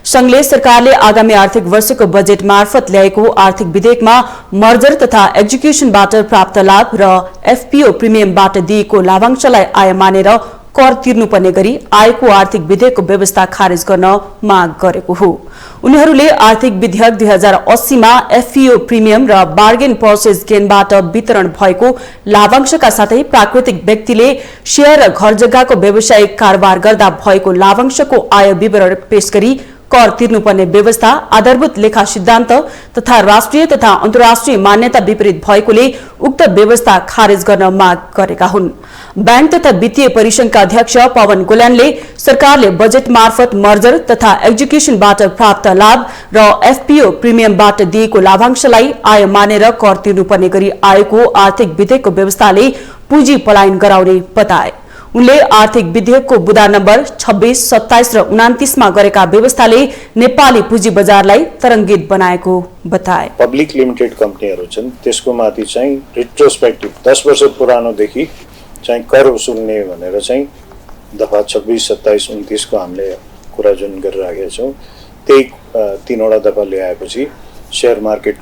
संघले सरकारले आगामी आर्थिक वर्षको बजेट मार्फत ल्याएको आर्थिक विधेयकमा मर्जर तथा एक्जिक्युसनबाट प्राप्त लाभ र एफपीओ प्रिमियमबाट दिएको लाभांशलाई आय मानेर कर तिर्नुपर्ने गरी आएको आर्थिक विधेयकको व्यवस्था खारेज गर्न माग गरेको हो। उनीहरूले आर्थिक विधेयक 2080 मा एफपीओ प्रिमियम र बार्गेन पर्चेज गेनबाट वितरण भएको लाभांशका साथै प्राकृतिक व्यक्तिले शेयर र घर जग्गाको व्यावसायिक कारोबार गर्दा भएको लाभांशको आय विवरण पेश गरी कर तिर्नुपर्ने व्यवस्था आधारभूत लेखा सिद्धान्त तथा राष्ट्रिय तथा अन्तर्राष्ट्रिय मान्यता विपरीत भएकोले उक्त व्यवस्था खारेज गर्न माग गरेका हुन्। बैंक तथा वित्तीय परिसंघका अध्यक्ष पवन गोलानले सरकारले बजेट मार्फत मर्जर तथा एक्जिक्युसनबाट प्राप्त लाभ र एफपीओ प्रिमियमबाट दिएको लाभांशलाई आय मानेर कर तिर्नुपर्ने गरी आएको आर्थिक विधेयकको व्यवस्थाले पुँजी पलायन गराउने बताए। उनले आर्थिक विधेयकको बुँदा नम्बर 26, 27 र 29 मा गरेका व्यवस्थाले नेपाली पुँजी बजारलाई तरंगित बनाएको बताए। पब्लिक लिमिटेड कम्पनीहरू छन् त्यसको माथि चाहिँ रिट्रोस्पेक्टिभ 10 वर्ष पुरानोदेखि चाहिँ कर वसुल्ने भनेर चाहिँ दफा 26, 27, 29 को हामीले कुरा जुन गरिराखेका छौँ त्यही 3वटा दफा ल्याएपछि share market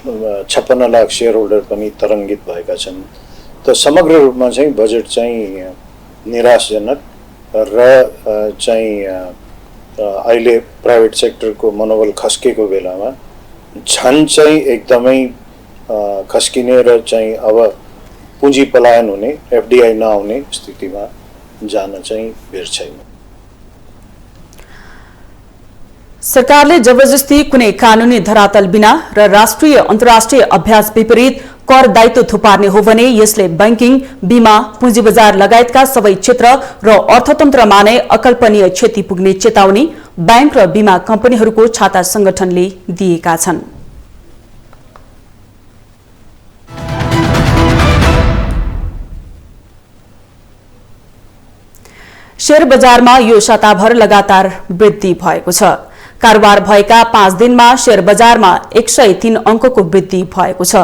56 lakh share holder पनि तरंगित भएका छन्। त समग्र रूपमा चाहिँ बजेट चाहिँ निराशजनक र चाहिँ अहिले प्राइभेट सेक्टरको मनोबल खस्केको बेलामा झन् चाहिँ एकदमै खस्किने र चाहिँ अब पुँजी पलायन हुने एफडीआई नआउने स्थितिमा जान चाहिँ बेर छैन। सरकारले जबरजस्ती कुनै कानूनी धरातल बिना र राष्ट्रिय अन्तर्राष्ट्रिय अभ्यास विपरीत कर दायित्व थुपार्ने हो भने यसले बैंकिङ, बीमा, पुँजी बजार लगायतका सबै क्षेत्र र अर्थतन्त्रमा नै अकल्पनीय क्षति पुग्ने चेतावनी बैंक र बीमा कम्पनीहरूको छाता संगठनले दिएका छन्। शेयर बजारमा यो साताभर लगातार वृद्धि भएको छ। कारोबार भएका 5 दिनमा शेयर बजारमा 103 अंकको वृद्धि भएको छ।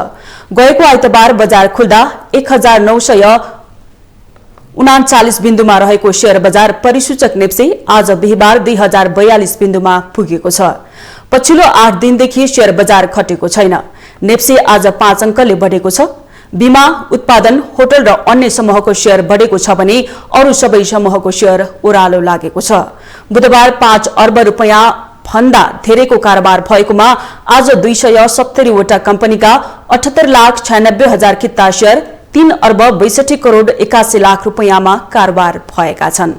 गएको आइतबार बजार खुल्दा 1939 बिन्दुमा रहेको शेयर बजार परिसूचक नेप्से आज बिहीबार 2042 बिन्दुमा पुगेको छ। पछिल्लो 8 दिनदेखि शेयर बजार घटेको छैन। नेप्से आज 5 अंकले बढेको छ। बीमा, उत्पादन, होटल र अन्य समूहको शेयर बढेको छ भने अरू सबै समूहको शेयर ओह्रालो लागेको छ। बुधबार 5 अर्ब रुपैयाँ भन्दा धेरैको कारोबार भएकोमा आज 270 वटा कम्पनीका 78,96,000 किता शेयर 3 अर्ब 62 करोड 81 लाख रुपैयाँमा कारोबार भएका छन्।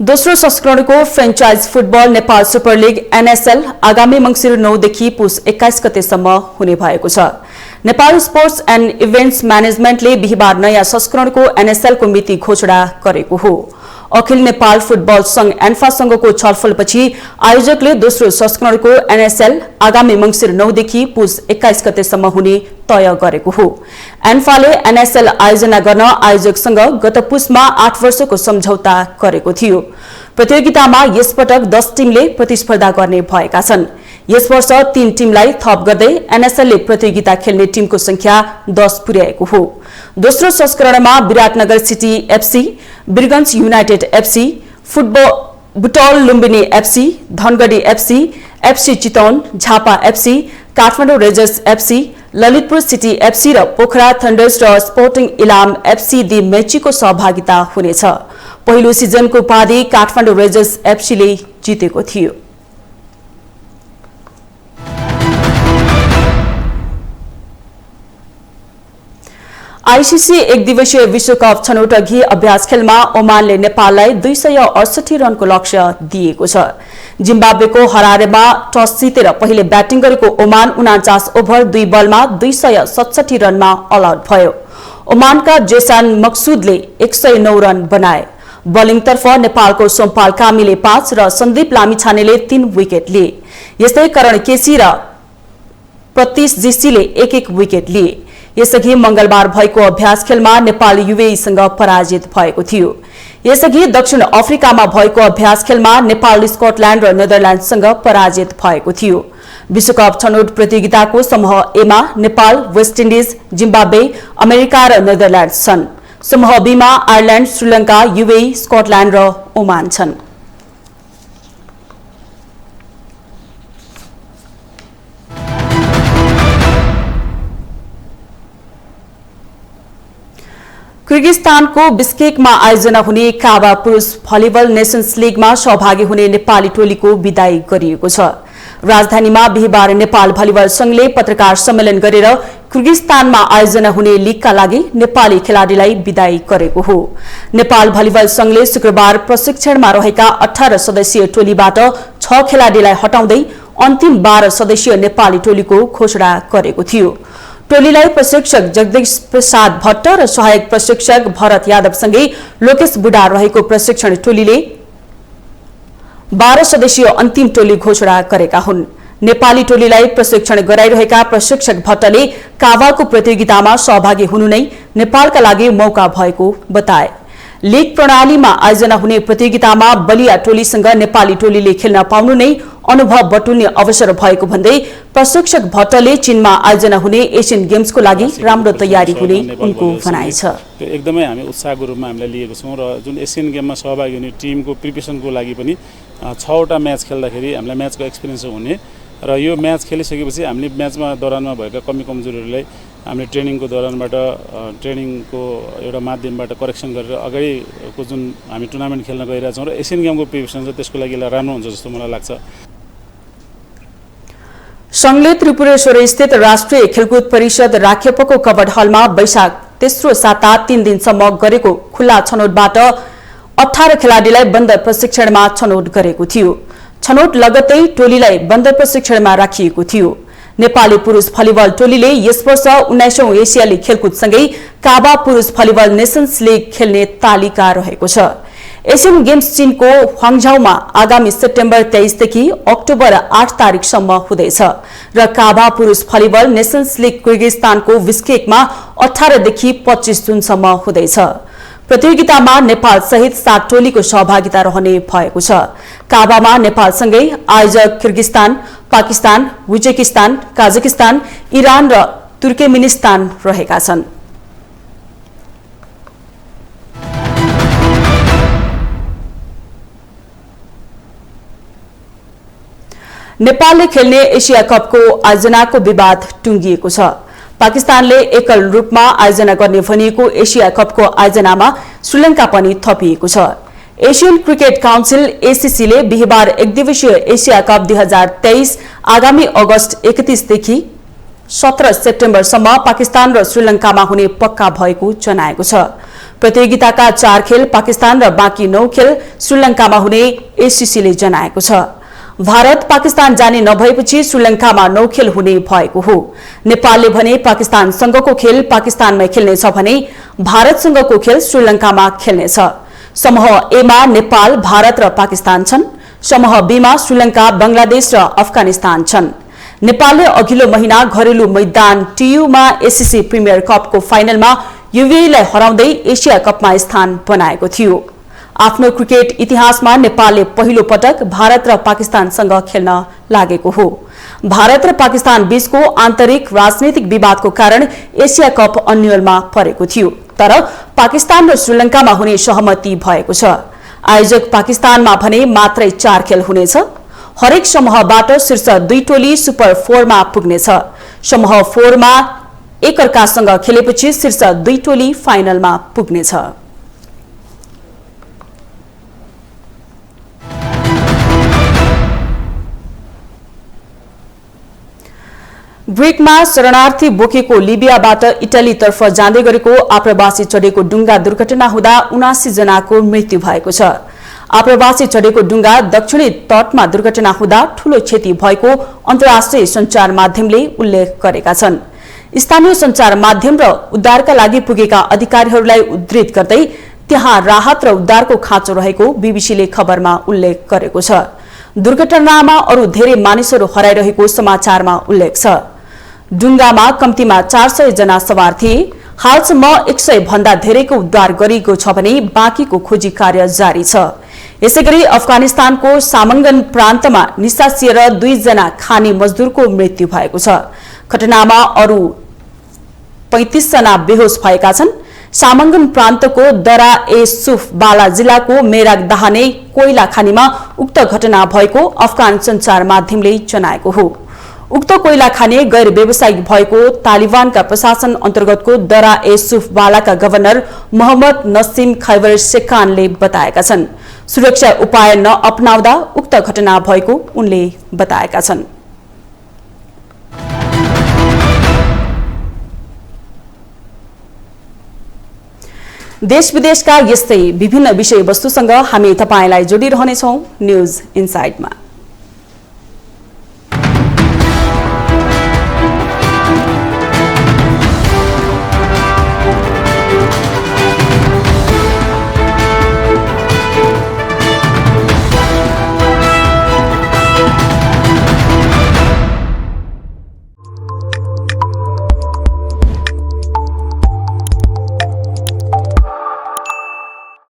दोस्रो संस्करणको franchise football Nepal super league NSL आगामी मंसिर 9 देखि पुस 21 गतेसम्म हुने भएको छ। नेपाल स्पोर्ट्स एन्ड इभेन्ट्स म्यानेजमेन्टले बिहीबार नयाँ संस्करणको एनएसएलको मिति घोषणा गरेको हो। अखिल नेपाल फुटबल संघ एन्फासँगको छलफलपछि आयोजकले दोस्रो संस्करणको एनएसएल आगामी मंसिर 9 देखि पुस 21 गतेसम्म हुने तय गरेको हो। एन्फाले एनएसएल आयोजना गर्न आयोजकसँग गत पुसमा 8 वर्षको सम्झौता गरेको थियो। प्रतियोगितामा यसपटक 10 टिमले प्रतिस्पर्धा गर्ने भएका छन्। यस वर्ष 3 टिमलाई थप गर्दै एनएसएलले प्रतियोगिता खेल्ने टिमको संख्या 10 पुर्याएको हो। दोस्रो संस्करणमा Biratnagar city FC, Birgunj united FC, Butwal Lumbini FC, Dhangadhi FC, FC Chitwan, Jhapa FC, Kathmandu Rayzrs FC, Lalitpur city FC र पोखरा थन्डर्स र स्पोर्टिङ इलाम एफसी दि मेचीको सहभागिता हुनेछ। पहिलो सिजनको उपाधि काठमाडौँ रेजर्स एफसीले जितेको थियो। आईसीसी एक दिवसीय विश्वकप छनौट अघि अभ्यास खेलमा ओमानले नेपाललाई 268 रनको लक्ष्य दिएको छ। जिम्बाब्वेको हरारेमा टस जितेर पहिले ब्याटिङ गरेको ओमान 49 ओभर 2 बलमा 267 रनमा अल आउट भयो। ओमानका जेसान मक्सुदले 109 रन बनाए। बलिङतर्फ नेपालको सोमपाल कामीले 5 र सन्दीप लामिछानेले 3 विकेट लिए। यस्तै करण केसी र प्रतीश जीसीले 1-1 विकेट लिए। यसअघि मंगलबार भएको अभ्यास खेलमा नेपाल यूएईसँग पराजित भएको थियो। यसअघि दक्षिण अफ्रिकामा भएको अभ्यास खेलमा नेपाल स्कटल्याण्ड र नेदरल्याण्डसँग पराजित भएको थियो। विश्वकप छनौट प्रतियोगिताको समूह एमा Nepal, West Indies, Zimbabwe, America र नेदरल्याण्ड छन्। समूह बीमा आयरल्याण्ड, श्रीलंका, यूएई, स्कटल्याण्ड र ओमान छन्। किर्गिस्तानको बिस्केकमा आयोजना हुने काबा पुरुष भलिबल नेसन्स लीगमा सहभागी हुने नेपाली टोलीको विदाई गरिएको छ। राजधानीमा बिहीबार नेपाल भलिबल संघले पत्रकार सम्मेलन गरेर किर्गिस्तानमा आयोजना हुने लीगका लागि नेपाली खेलाडीलाई विदाई गरेको हो। नेपाल भलिबल संघले शुक्रबार प्रशिक्षणमा रहेका 18 सदस्यीय टोलीबाट 6 खेलाडीलाई हटाउँदै अन्तिम 12 सदस्यीय नेपाली टोलीको घोषणा गरेको थियो। टोलीलाई प्रशिक्षक जगदीश प्रसाद भट्ट र सहायक प्रशिक्षक भरत यादवसँगै लोकेश बुढा रहेको प्रशिक्षण टोलीले 12 सदस्यीय अन्तिम टोली घोषणा गरेका हुन्। नेपाली टोलीलाई प्रशिक्षण गराइरहेका प्रशिक्षक भट्टले कावाको प्रतियोगितामा सहभागी हुनु नै नेपालका लागि मौका भएको बताए। लीग प्रणालीमा आयोजना हुने प्रतियोगितामा बलिया टोलीसँग नेपाली टोलीले खेल्न पाउनु नै अनुभव बटुल्ने अवसर भएको भन्दै प्रशिक्षक भट्टले चीनमा आयोजना हुने एसियन गेम्सको लागि राम्रो तयारी हुने उनको भनाइ छ। एकदमै हामी उत्साहको रूपमा हामीले लिएको छौँ र जुन एसियन गेममा सहभागी हुने टिमको प्रिपरेसनको लागि पनि 6वटा म्याच खेल्दाखेरि हामीलाई म्याचको एक्सपिरियन्स हुने र यो म्याच खेलिसकेपछि हामीले म्याचमा दौरानमा भएका कमी कमजोरीहरूलाई हामीले ट्रेनिङको दौरानबाट ट्रेनिङको एउटा माध्यमबाट करेक्सन गरेर अगाडिको जुन हामी टुर्नामेन्ट खेल्न गइरहेछौँ र एसियन गेमको प्रिपरेसन छ त्यसको लागि राम्रो हुन्छ जस्तो मलाई लाग्छ। संघले त्रिपुरेश्वर स्थित राष्ट्रिय खेलकुद परिषद राखेपको कबड हलमा वैशाख 3 साता 3 दिनसम्म गरेको खुल्ला छनौटबाट 18 खेलाडीलाई बन्द प्रशिक्षणमा छनौट गरेको थियो। छनौट लगत्तै टोलीलाई बन्द प्रशिक्षणमा राखिएको थियो। नेपाली पुरुष भलिबल टोलीले यस वर्ष 19औं एसियाली खेलकुदसँगै काबा पुरुष भलिबल नेसन्स लीग खेल्ने तालिका रहेको छ। एसियन गेम्स चीनको ह्वाङझाउमा आगामी सेप्टेम्बर 23 देखि अक्टोबर 8 तारिकसम्म हुँदैछ र काबा पुरुष भलिबल नेसन्स लीग किर्गिस्तानको बिस्केकमा 18 देखि 25 जुनसम्म हुँदैछ। प्रतियोगितामा नेपाल सहित 7 टोलीको सहभागिता रहने भएको छ। काबामा नेपालसँगै आयोजक Kyrgyzstan, Pakistan, Uzbekistan, Kazakhstan, Iran र तुर्कमेनिस्तान रहेका छन्। नेपालले खेल्ने एशिया कपको आयोजनाको विवाद टुंगिएको छ। पाकिस्तानले एकल रूपमा आयोजना गर्ने भनिएको एशिया कपको आयोजनामा श्रीलंका पनि थपिएको छ। एशियन क्रिकेट काउन्सिल एसीसीले बिहीबार एकदिवसीय एशिया कप 2023 आगामी अगस्त 31 देखि 17 सेप्टेम्बरसम्म पाकिस्तान र श्रीलंकामा हुने पक्का भएको जनाएको छ। प्रतियोगिताका 4 खेल पाकिस्तान र बाँकी 9 खेल श्रीलंकामा हुने एसीसीले जनाएको छ। भारत पाकिस्तान जाने नभएपछि श्रीलंकामा 9 खेल हुने भएको हो। नेपालले भने पाकिस्तानसँगको खेल पाकिस्तानमै खेल्नेछ भने भारतसँगको खेल श्रीलंकामा खेल्नेछ। समूह ए मा नेपाल, भारत र पाकिस्तान छन्। समूह बी मा श्रीलंका, बंगलादेश र अफगानिस्तान छन्। नेपालले अघिल्लो महिना घरेलु मैदान टीयूमा एसीसी प्रिमियर कपको फाइनलमा यूएईलाई हराउँदै एशिया कपमा स्थान बनाएको थियो। आफ्नो क्रिकेट इतिहासमा नेपालले पहिलो पटक भारत र पाकिस्तानसँग खेल्न लागेको हो। भारत र पाकिस्तान बीचको आन्तरिक राजनीतिक विवादको कारण एशिया कप अन्यलमा परेको थियो, तर पाकिस्तान र श्रीलंकामा हुने सहमति भएको छ। आयोजक पाकिस्तानमा भने मात्रै 4 खेल हुनेछ। हरेक समूहबाट शीर्ष 2 टोली सुपर 4 मा पुग्नेछ। समूह 4 मा एकअर्कासँग खेलेपछि शीर्ष 2 टोली फाइनलमा पुग्नेछ। ग्रीकमा शरणार्थी बोकेको लिबियाबाट इटलीतर्फ जाँदै गरेको आप्रवासी चढेको डुङ्गा दुर्घटना हुँदा 79 जनाको मृत्यु भएको छ। आप्रवासी चढेको डुङ्गा दक्षिणी तटमा दुर्घटना हुँदा ठूलो क्षति भएको अन्तर्राष्ट्रिय सञ्चार माध्यमले उल्लेख गरेका छन्। स्थानीय सञ्चार माध्यम र उद्धारका लागि पुगेका अधिकारीहरूलाई उद्धृत गर्दै त्यहाँ राहत र उद्धारको खाँचो रहेको बीबीसीले खबरमा उल्लेख गरेको छ। दुर्घटनामा अरू धेरै मानिसहरू हराइरहेको समाचारमा उल्लेख छ। डुङ्गामा कम्तीमा 400 जना सवार थिए। हालसम्म 100 भन्दा धेरैको उद्धार गरिएको छ भने बाँकीको खोजी कार्य जारी छ। यसैगरी अफगानिस्तानको सामङ्गन प्रान्तमा निसासिएर 2 जना खानी मजदुरको मृत्यु भएको छ। घटनामा अरू 35 जना बेहोस भएका छन्। सामङ्गन प्रान्तको दरा ए सुफ बाला जिल्लाको मेराक दाहाने कोइला खानीमा उक्त घटना भएको अफगान सञ्चार माध्यमले जनाएको हो। उक्त कोइला खाने गैर व्यावसायिक भएको तालिबानका प्रशासन अन्तर्गतको दरा ए सुफवालाका गभर्नर मोहम्मद नसिम खैबर सेकानले बताएका छन्। सुरक्षा उपाय नअपनाउँदा उक्त घटना भएको उनले बताएका छन्। देश विदेशका यस्तै विभिन्न विषयवस्तुसँग हामी तपाईलाई जोडिरहनेछौं न्यूज इनसाइडमा।